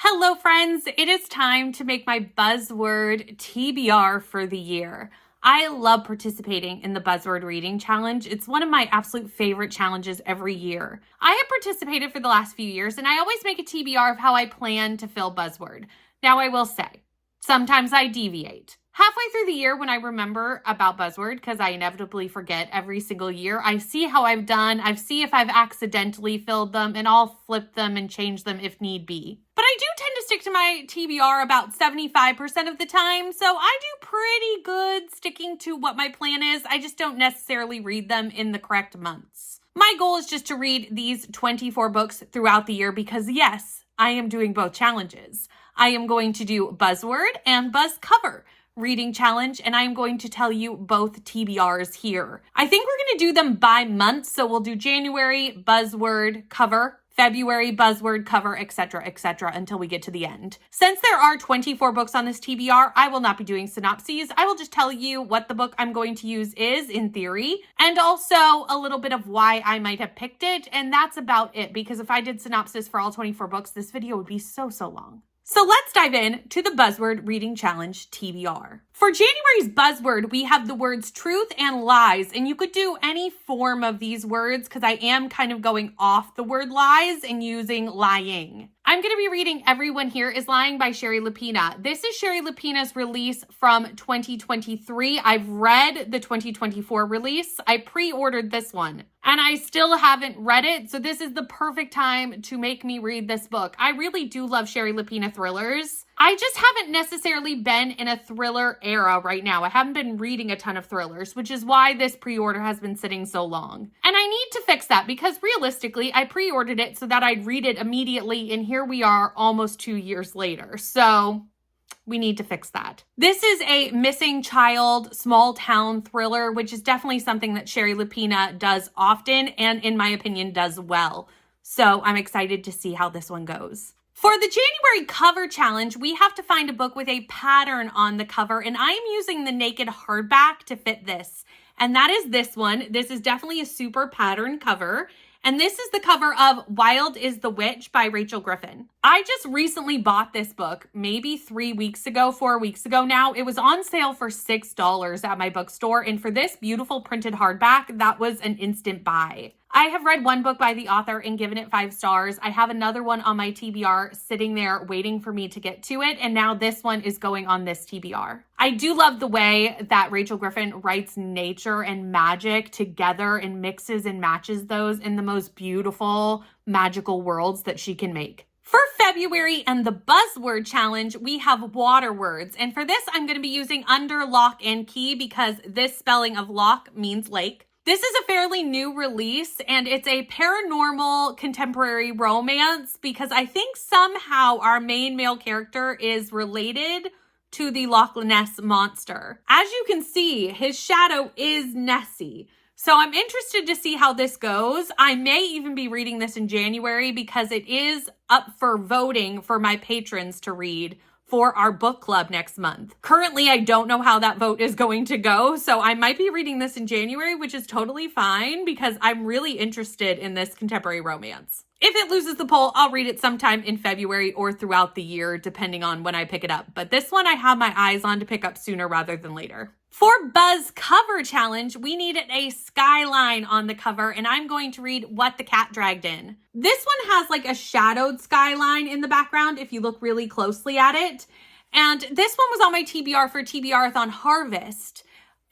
Hello friends, it is time to make my Buzzword TBR for the year. I love participating in the Buzzword Reading Challenge. It's one of my absolute favorite challenges every year. I have participated for the last few years and I always make a TBR of how I plan to fill Buzzword. Now I will say, sometimes I deviate. Halfway through the year when I remember about Buzzword, because I inevitably forget every single year, I see how I've done, I see if I've accidentally filled them, and I'll flip them and change them if need be. But I do tend to stick to my TBR about 75% of the time, so I do pretty good sticking to what my plan is. I just don't necessarily read them in the correct months. My goal is just to read these 24 books throughout the year because yes, I am doing both challenges. I am going to do Buzzword and BuzzCover reading challenge, and I'm going to tell you both TBRs here. I think we're going to do them by month, so we'll do January, Buzzword, cover, February, Buzzword, cover, etc., until we get to the end. Since there are 24 books on this TBR, I will not be doing synopses. I will just tell you what the book I'm going to use is in theory, and also a little bit of why I might have picked it, and that's about it, because if I did synopsis for all 24 books, this video would be so long. So let's dive in to the Buzzword Reading Challenge TBR. For January's Buzzword, we have the words truth and lies, and you could do any form of these words because I am kind of going off the word lies and using lying. I'm going to be reading Everyone Here is Lying by Shari Lapena. This is Shari Lapena's release from 2023. I've read the 2024 release. I pre-ordered this one and I still haven't read it. So this is the perfect time to make me read this book. I really do love Shari Lapena thrillers. I just haven't necessarily been in a thriller era right now. I haven't been reading a ton of thrillers, which is why this pre-order has been sitting so long. And I need to fix that because realistically, I pre-ordered it so that I'd read it immediately, and here we are almost 2 years later. So we need to fix that. This is a missing child, small town thriller, which is definitely something that Shari Lapena does often and in my opinion does well. So I'm excited to see how this one goes. For the January cover challenge, we have to find a book with a pattern on the cover, and I am using the Naked hardback to fit this. And that is this one. This is definitely a super pattern cover. And this is the cover of Wild is the Witch by Rachel Griffin. I just recently bought this book, maybe 4 weeks ago now. It was on sale for $6 at my bookstore. And for this beautiful printed hardback, that was an instant buy. I have read one book by the author and given it 5 stars. I have another one on my TBR sitting there waiting for me to get to it. And now this one is going on this TBR. I do love the way that Rachel Griffin writes nature and magic together and mixes and matches those in the most beautiful, magical worlds that she can make. For February and the Buzzword Challenge, we have water words. And for this, I'm going to be using under lock and key because this spelling of lock means lake. This is a fairly new release, and it's a paranormal contemporary romance because I think somehow our main male character is related to the Loch Ness Monster. As you can see, his shadow is Nessie. So I'm interested to see how this goes. I may even be reading this in January because it is up for voting for my patrons to read for our book club next month. Currently, I don't know how that vote is going to go, so I might be reading this in January, which is totally fine because I'm really interested in this contemporary romance. If it loses the poll, I'll read it sometime in February or throughout the year, depending on when I pick it up. But this one I have my eyes on to pick up sooner rather than later. For BuzzCover Challenge, we needed a skyline on the cover, and I'm going to read What the Cat Dragged In. This one has like a shadowed skyline in the background if you look really closely at it. And this one was on my TBR for TBRathon Harvest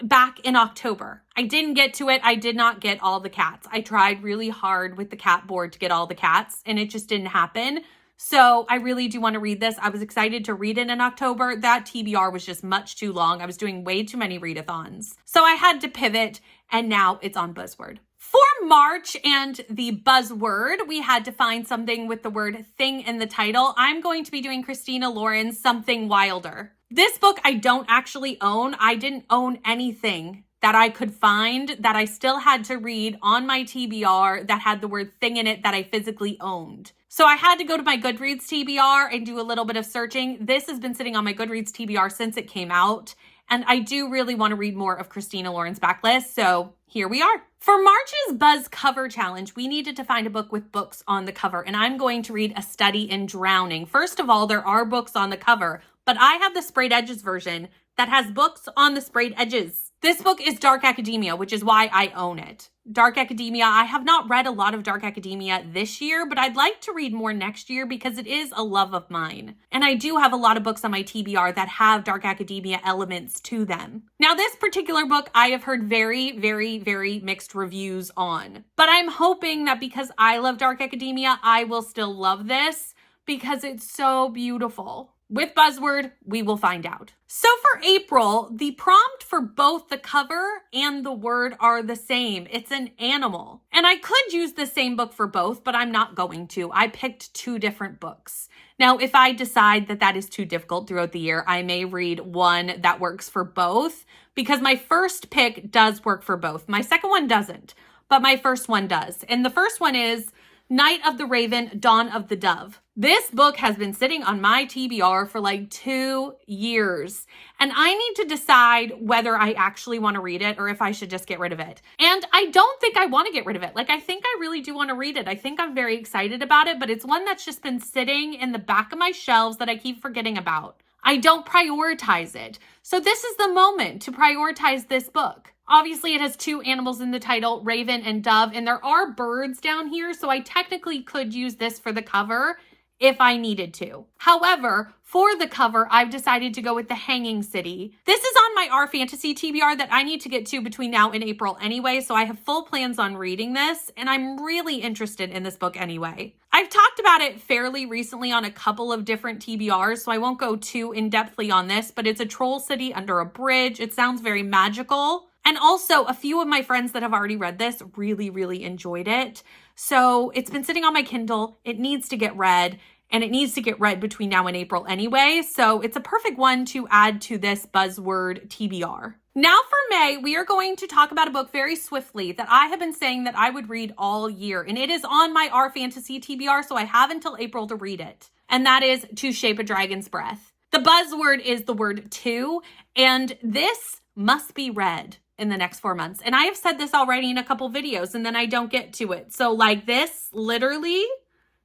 back in October. I didn't get to it. I did not get all the cats. I tried really hard with the cat board to get all the cats, and it just didn't happen. So I really do want to read this. I was excited to read it in October. That TBR was just much too long. I was doing way too many readathons. So I had to pivot, and now it's on Buzzword. For March and the Buzzword, we had to find something with the word thing in the title. I'm going to be doing Christina Lauren's Something Wilder. This book I don't actually own. I didn't own anything that I could find that I still had to read on my TBR that had the word thing in it that I physically owned. So I had to go to my Goodreads TBR and do a little bit of searching. This has been sitting on my Goodreads TBR since it came out. And I do really want to read more of Christina Lauren's backlist, so here we are. For March's Buzz Cover Challenge, we needed to find a book with books on the cover, and I'm going to read A Study in Drowning. First of all, there are books on the cover, but I have the sprayed edges version that has books on the sprayed edges. This book is Dark Academia, which is why I own it. Dark Academia, I have not read a lot of Dark Academia this year, but I'd like to read more next year because it is a love of mine. And I do have a lot of books on my TBR that have Dark Academia elements to them. Now, this particular book I have heard very, very, very mixed reviews on. But I'm hoping that because I love Dark Academia, I will still love this because it's so beautiful. With Buzzword, we will find out. So for April, the prompt for both the cover and the word are the same. It's an animal. And I could use the same book for both, but I'm not going to. I picked 2 different books. Now, if I decide that that is too difficult throughout the year, I may read one that works for both because my first pick does work for both. My second one doesn't, but my first one does. And the first one is Night of the Raven, Dawn of the Dove. This book has been sitting on my TBR for like 2 years, and I need to decide whether I actually want to read it or if I should just get rid of it. And I don't think I want to get rid of it. Like, I think I really do want to read it. I think I'm very excited about it, but it's one that's just been sitting in the back of my shelves that I keep forgetting about. I don't prioritize it. So this is the moment to prioritize this book. Obviously, it has 2 animals in the title, Raven and Dove, and there are birds down here, so I technically could use this for the cover if I needed to. However, for the cover, I've decided to go with The Hanging City. This is on my Our Fantasy TBR that I need to get to between now and April anyway, so I have full plans on reading this, and I'm really interested in this book anyway. I've talked about it fairly recently on a couple of different TBRs, so I won't go too in-depthly on this, but it's a troll city under a bridge. It sounds very magical. And also, a few of my friends that have already read this really, really enjoyed it. So it's been sitting on my Kindle. It needs to get read, and it needs to get read between now and April anyway. So it's a perfect one to add to this Buzzword TBR. Now for May, we are going to talk about a book very swiftly that I have been saying that I would read all year. And it is on my Our Fantasy TBR, so I have until April to read it. And that is To Shape a Dragon's Breath. The buzzword is the word to, and this must be read in the next 4 months. And I have said this already in a couple videos and then I don't get to it. So like, this literally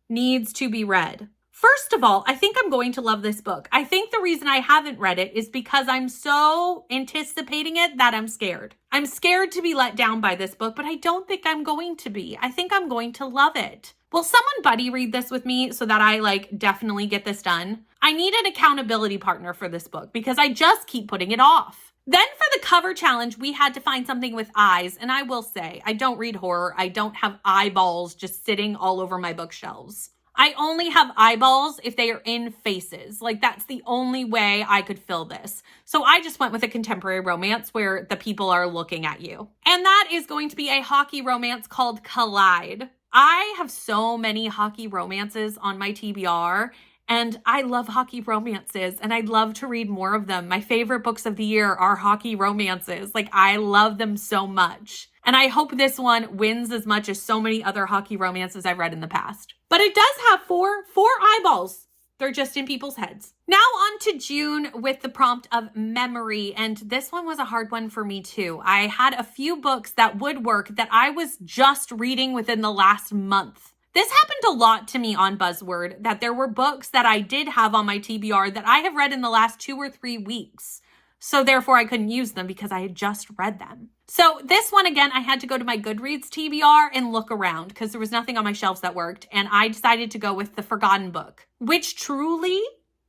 needs to be read. First of all, I think I'm going to love this book. I think the reason I haven't read it is because I'm so anticipating it that I'm scared. I'm scared to be let down by this book, but I don't think I'm going to be. I think I'm going to love it. Will someone buddy read this with me so that I definitely get this done? I need an accountability partner for this book because I just keep putting it off. Then for the cover challenge, we had to find something with eyes. And I will say, I don't read horror. I don't have eyeballs just sitting all over my bookshelves. I only have eyeballs if they are in faces. That's the only way I could fill this. So I just went with a contemporary romance where the people are looking at you. And that is going to be a hockey romance called Collide. I have so many hockey romances on my TBR. And I love hockey romances and I'd love to read more of them. My favorite books of the year are hockey romances. I love them so much. And I hope this one wins as much as so many other hockey romances I've read in the past. But it does have four eyeballs. They're just in people's heads. Now on to June with the prompt of memory. And this one was a hard one for me too. I had a few books that would work that I was just reading within the last month. This happened a lot to me on Buzzword, that there were books that I did have on my TBR that I have read in the last 2 or 3 weeks. So therefore I couldn't use them because I had just read them. So this one, again, I had to go to my Goodreads TBR and look around because there was nothing on my shelves that worked. And I decided to go with The Forgotten Book, which truly,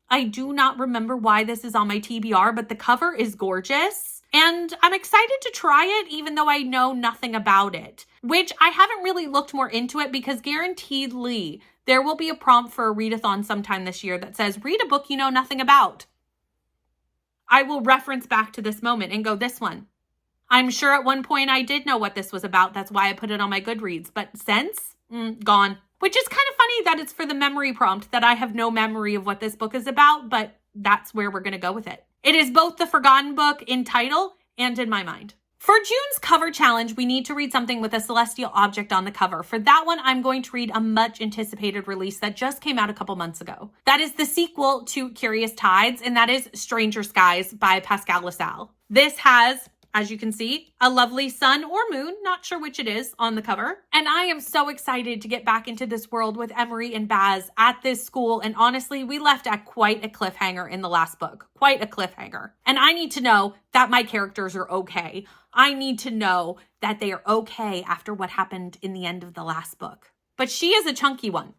I do not remember why this is on my TBR, but the cover is gorgeous. And I'm excited to try it even though I know nothing about it, which I haven't really looked more into it because guaranteedly there will be a prompt for a readathon sometime this year that says, read a book you know nothing about. I will reference back to this moment and go, this one. I'm sure at one point I did know what this was about. That's why I put it on my Goodreads, but since, gone. Which is kind of funny that it's for the memory prompt that I have no memory of what this book is about, but that's where we're going to go with it. It is both The Forgotten Book in title and in my mind. For June's cover challenge, we need to read something with a celestial object on the cover. For that one, I'm going to read a much anticipated release that just came out a couple months ago. That is the sequel to Curious Tides, and that is Stranger Skies by Pascal Lassalle. This has, as you can see, a lovely sun or moon, not sure which it is, on the cover. And I am so excited to get back into this world with Emery and Baz at this school. And honestly, we left at quite a cliffhanger in the last book. Quite a cliffhanger. And I need to know that my characters are okay. I need to know that they are okay after what happened in the end of the last book. But she is a chunky one.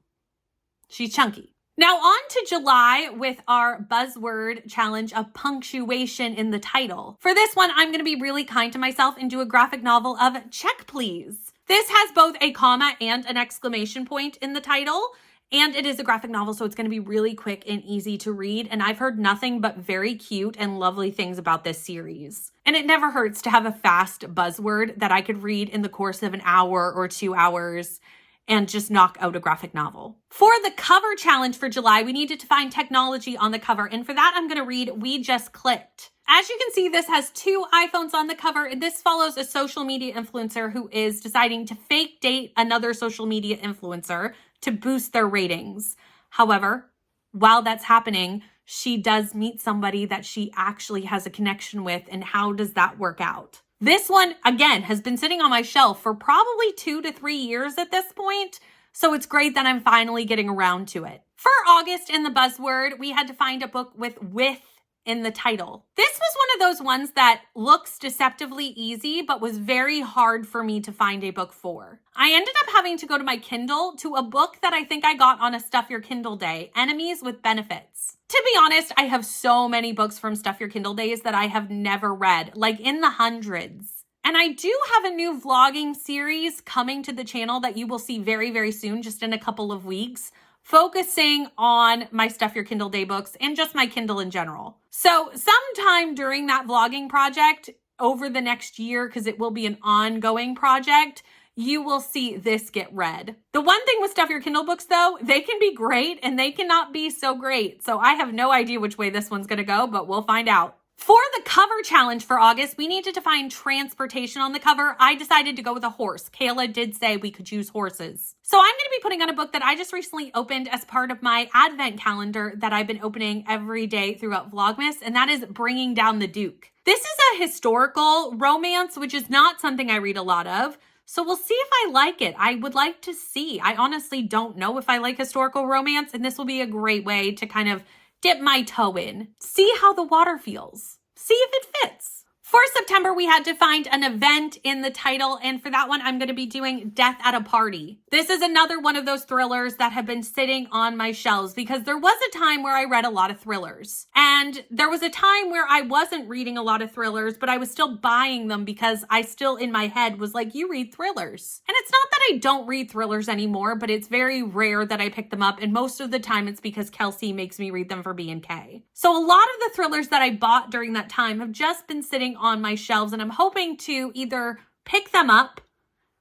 She's chunky. Now on to July with our buzzword challenge of punctuation in the title. For this one, I'm going to be really kind to myself and do a graphic novel of Check Please. This has both a comma and an exclamation point in the title, and it is a graphic novel, so it's going to be really quick and easy to read, and I've heard nothing but very cute and lovely things about this series. And it never hurts to have a fast buzzword that I could read in the course of an hour or 2 hours and just knock out a graphic novel. For the cover challenge for July, we needed to find technology on the cover, and for that, I'm going to read We Just Clicked. As you can see, this has 2 iPhones on the cover, and this follows a social media influencer who is deciding to fake date another social media influencer to boost their ratings. However, while that's happening, she does meet somebody that she actually has a connection with, and how does that work out? This one, again, has been sitting on my shelf for probably 2 to 3 years at this point, so it's great that I'm finally getting around to it. For August in the buzzword, we had to find a book with in the title. This was one of those ones that looks deceptively easy, but was very hard for me to find a book for. I ended up having to go to my Kindle to a book that I think I got on a Stuff Your Kindle day, Enemies with Benefits. To be honest, I have so many books from Stuff Your Kindle days that I have never read, like in the hundreds. And I do have a new vlogging series coming to the channel that you will see very, very soon, just in a couple of weeks, focusing on my Stuff Your Kindle Day books and just my Kindle in general. So sometime during that vlogging project over the next year, because it will be an ongoing project, you will see this get read. The one thing with Stuff Your Kindle books, though, they can be great and they cannot be so great. So I have no idea which way this one's going to go, but we'll find out. For the cover challenge for August, we needed to find transportation on the cover. I decided to go with a horse. Kayla did say we could use horses. So I'm going to be putting on a book that I just recently opened as part of my advent calendar that I've been opening every day throughout Vlogmas, and that is Bringing Down the Duke. This is a historical romance, which is not something I read a lot of. So we'll see if I like it. I would like to see. I honestly don't know if I like historical romance, and this will be a great way to kind of dip my toe in, see how the water feels, see if it fits. For September, we had to find an event in the title, and for that one, I'm going to be doing Death at a Party. This is another one of those thrillers that have been sitting on my shelves because there was a time where I read a lot of thrillers, and there was a time where I wasn't reading a lot of thrillers, but I was still buying them because I still in my head was like, you read thrillers. And it's not that I don't read thrillers anymore, but it's very rare that I pick them up, and most of the time it's because Kelsey makes me read them for B&K. So a lot of the thrillers that I bought during that time have just been sitting on my shelves, and I'm hoping to either pick them up,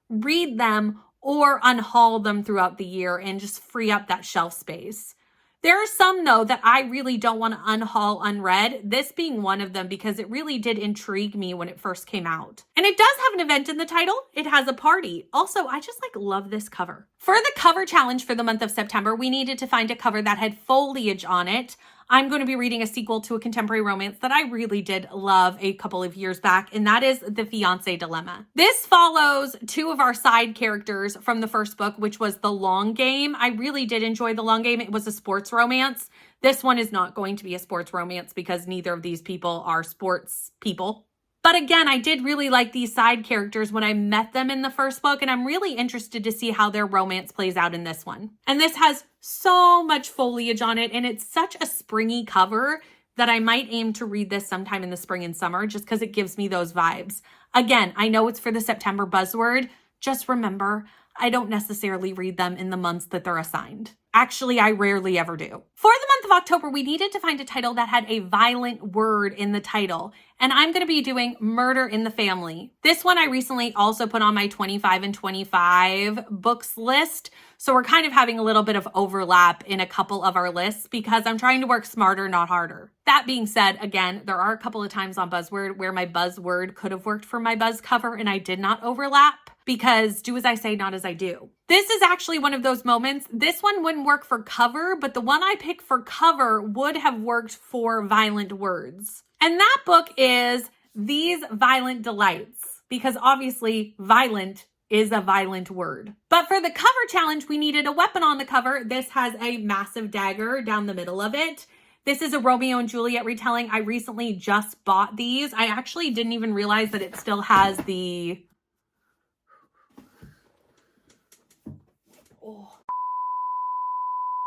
read them, or unhaul them throughout the year and just free up that shelf space. There are some, though, that I really don't want to unhaul unread, this being one of them because it really did intrigue me when it first came out. And it does have an event in the title. It has a party. Also, I just love this cover. For the cover challenge for the month of September, we needed to find a cover that had foliage on it. I'm going to be reading a sequel to a contemporary romance that I really did love a couple of years back, and that is The Fiancé Dilemma. This follows 2 of our side characters from the first book, which was The Long Game. I really did enjoy The Long Game. It was a sports romance. This one is not going to be a sports romance because neither of these people are sports people. But again, I did really like these side characters when I met them in the first book, and I'm really interested to see how their romance plays out in this one. And this has so much foliage on it, and it's such a springy cover that I might aim to read this sometime in the spring and summer just because it gives me those vibes. Again, I know it's for the September buzzword. Just remember, I don't necessarily read them in the months that they're assigned. Actually, I rarely ever do. For the month of October, we needed to find a title that had a violent word in the title, and I'm going to be doing Murder in the Family. This one I recently also put on my 25 and 25 books list, so we're kind of having a little bit of overlap in a couple of our lists because I'm trying to work smarter, not harder. That being said, again, there are a couple of times on Buzzword where my buzzword could have worked for my buzz cover and I did not overlap because do as I say, not as I do. This is actually one of those moments. This one wouldn't work for cover, but the one I picked for cover would have worked for violent words. And that book is These Violent Delights, because obviously violent is a violent word. But for the cover challenge, we needed a weapon on the cover. This has a massive dagger down the middle of it. This is a Romeo and Juliet retelling. I recently just bought these. I actually didn't even realize that it still has the...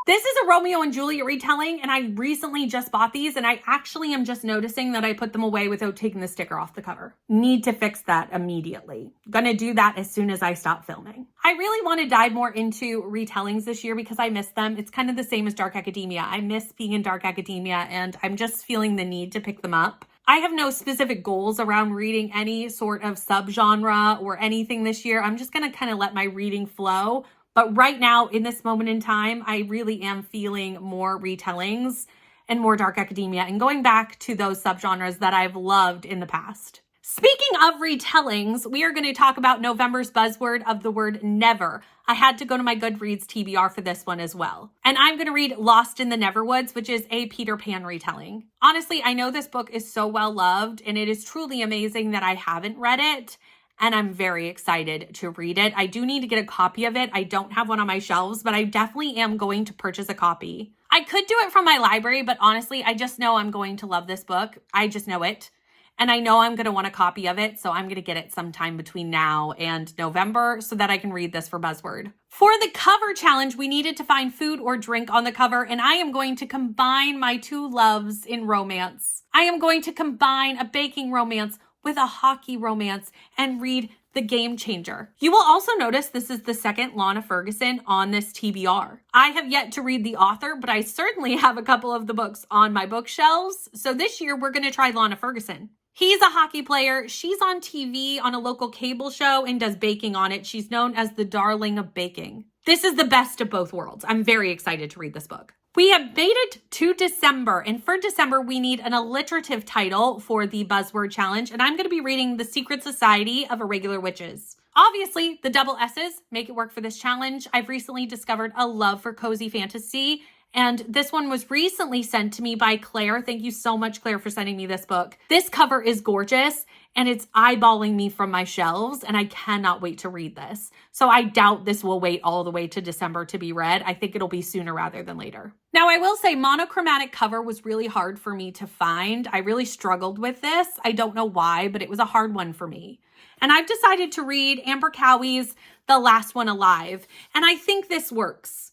This is a Romeo and Juliet retelling, and I recently just bought these, and I actually am just noticing that I put them away without taking the sticker off the cover. Need to fix that immediately. Gonna do that as soon as I stop filming. I really want to dive more into retellings this year because I miss them. It's kind of the same as Dark Academia. I miss being in Dark Academia, and I'm just feeling the need to pick them up. I have no specific goals around reading any sort of subgenre or anything this year. I'm just gonna kind of let my reading flow. But right now, in this moment in time, I really am feeling more retellings and more Dark Academia and going back to those subgenres that I've loved in the past. Speaking of retellings, we are going to talk about November's buzzword of the word never. I had to go to my Goodreads TBR for this one as well. And I'm going to read Lost in the Neverwoods, which is a Peter Pan retelling. Honestly, I know this book is so well loved and it is truly amazing that I haven't read it. And I'm very excited to read it. I do need to get a copy of it. I don't have one on my shelves, but I definitely am going to purchase a copy. I could do it from my library, but honestly, I just know I'm going to love this book. I just know it. And I know I'm going to want a copy of it, so I'm going to get it sometime between now and November so that I can read this for Buzzword. For the cover challenge, we needed to find food or drink on the cover, and I am going to combine my two loves in romance. I am going to combine a baking romance with a hockey romance and read The Game Changer. You will also notice this is the second Lana Ferguson on this TBR. I have yet to read the author, but I certainly have a couple of the books on my bookshelves. So this year we're going to try Lana Ferguson. He's a hockey player. She's on TV on a local cable show and does baking on it. She's known as the darling of baking. This is the best of both worlds. I'm very excited to read this book. We have made it to December, and for December, we need an alliterative title for the Buzzword Challenge, and I'm going to be reading The Secret Society of Irregular Witches. Obviously, the double S's make it work for this challenge. I've recently discovered a love for cozy fantasy, and this one was recently sent to me by Claire. Thank you so much, Claire, for sending me this book. This cover is gorgeous, and it's eyeballing me from my shelves, and I cannot wait to read this. So I doubt this will wait all the way to December to be read. I think it'll be sooner rather than later. Now, I will say monochromatic cover was really hard for me to find. I really struggled with this. I don't know why, but it was a hard one for me. And I've decided to read Amber Cowie's The Last One Alive, and I think this works.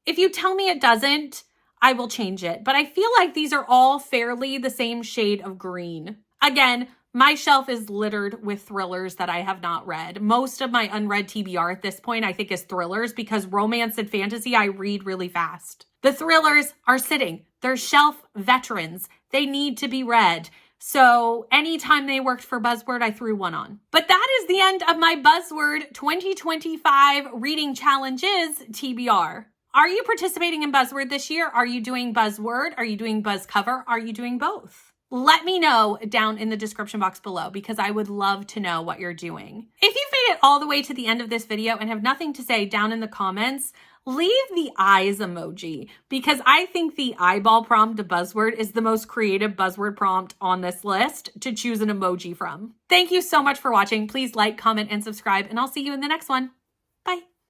If you tell me it doesn't, I will change it. But I feel like these are all fairly the same shade of green. Again, my shelf is littered with thrillers that I have not read. Most of my unread TBR at this point, I think, is thrillers because romance and fantasy I read really fast. The thrillers are sitting. They're shelf veterans. They need to be read. So anytime they worked for Buzzword, I threw one on. But that is the end of my Buzzword 2025 reading challenges TBR. Are you participating in Buzzword this year? Are you doing Buzzword? Are you doing BuzzCover? Are you doing both? Let me know down in the description box below because I would love to know what you're doing. If you've made it all the way to the end of this video and have nothing to say down in the comments, leave the eyes emoji because I think the eyeball prompt of Buzzword is the most creative Buzzword prompt on this list to choose an emoji from. Thank you so much for watching. Please like, comment, and subscribe, and I'll see you in the next one.